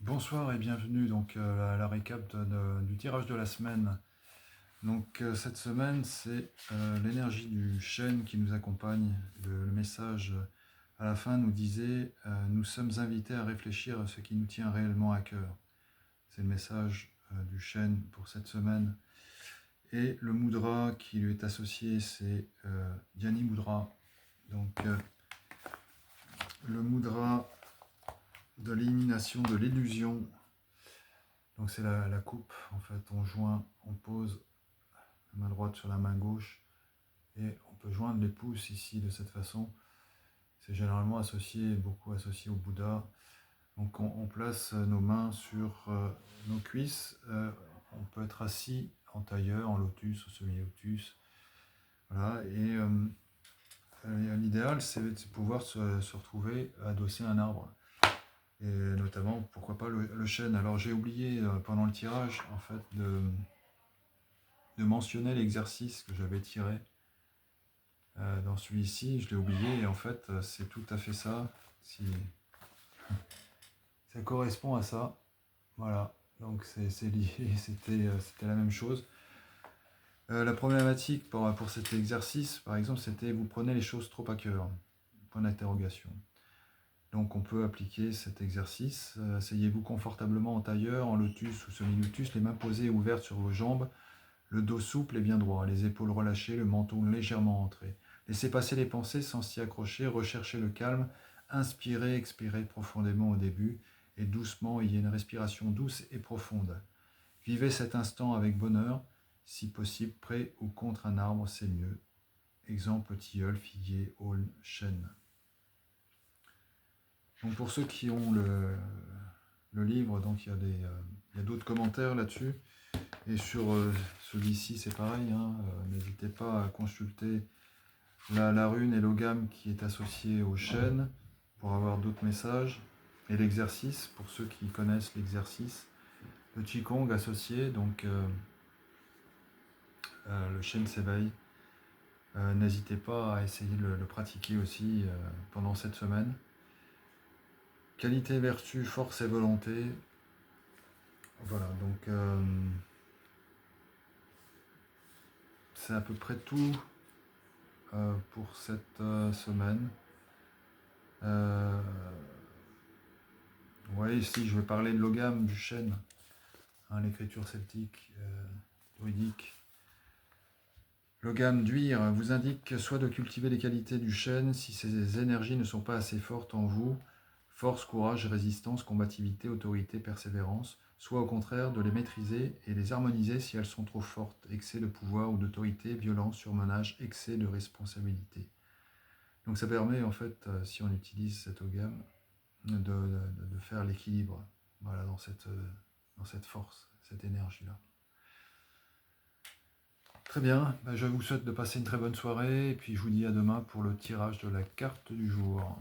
Bonsoir et bienvenue donc à la récap du tirage de la semaine. Donc cette semaine c'est l'énergie du chêne qui nous accompagne. Le message à la fin nous disait nous sommes invités à réfléchir à ce qui nous tient réellement à cœur. C'est le message du chêne pour cette semaine. Et le mudra qui lui est associé c'est Dhyani Mudra. Donc le mudra de l'élimination de l'illusion. Donc c'est la coupe, en fait, on joint, on pose la main droite sur la main gauche et on peut joindre les pouces ici de cette façon. C'est généralement associé, beaucoup associé au Bouddha. Donc on place nos mains sur nos cuisses, on peut être assis en tailleur, en lotus, au semi-lotus. Voilà, et l'idéal c'est de pouvoir se retrouver adossé à un arbre. Et notamment, pourquoi pas le chêne. Alors j'ai oublié pendant le tirage en fait de mentionner l'exercice que j'avais tiré dans celui-ci. Je l'ai oublié et en fait c'est tout à fait ça. Si ça correspond à ça, voilà. Donc c'est lié, c'était la même chose. La problématique pour cet exercice, par exemple, c'était vous prenez les choses trop à cœur. Point d'interrogation. Donc on peut appliquer cet exercice. Asseyez-vous confortablement en tailleur, en lotus ou semi-lotus, les mains posées et ouvertes sur vos jambes, le dos souple et bien droit, les épaules relâchées, le menton légèrement entré. Laissez passer les pensées sans s'y accrocher, recherchez le calme, inspirez, expirez profondément au début et doucement, ayez une respiration douce et profonde. Vivez cet instant avec bonheur, si possible près ou contre un arbre, c'est mieux. Exemple tilleul, figuier, aulne, chêne. Donc pour ceux qui ont le livre, donc il y a d'autres commentaires là-dessus. Et sur celui-ci, c'est pareil, hein, n'hésitez pas à consulter la rune et l'ogame qui est associée au chêne pour avoir d'autres messages. Et l'exercice, pour ceux qui connaissent l'exercice, le Qigong associé, donc le chêne s'éveille. N'hésitez pas à essayer de le pratiquer aussi pendant cette semaine. Qualité, vertu, force et volonté. Voilà, donc c'est à peu près tout pour cette semaine. Ouais, ici je vais parler de l'ogame, du chêne, hein, l'écriture celtique, druidique. L'ogame d'huire vous indique soit de cultiver les qualités du chêne si ces énergies ne sont pas assez fortes en vous, force, courage, résistance, combativité, autorité, persévérance, soit au contraire de les maîtriser et les harmoniser si elles sont trop fortes, excès de pouvoir ou d'autorité, violence, surmenage, excès de responsabilité. Donc ça permet en fait, si on utilise cet ogame, de faire l'équilibre, voilà, dans cette force, cette énergie-là. Très bien, je vous souhaite de passer une très bonne soirée et puis je vous dis à demain pour le tirage de la carte du jour.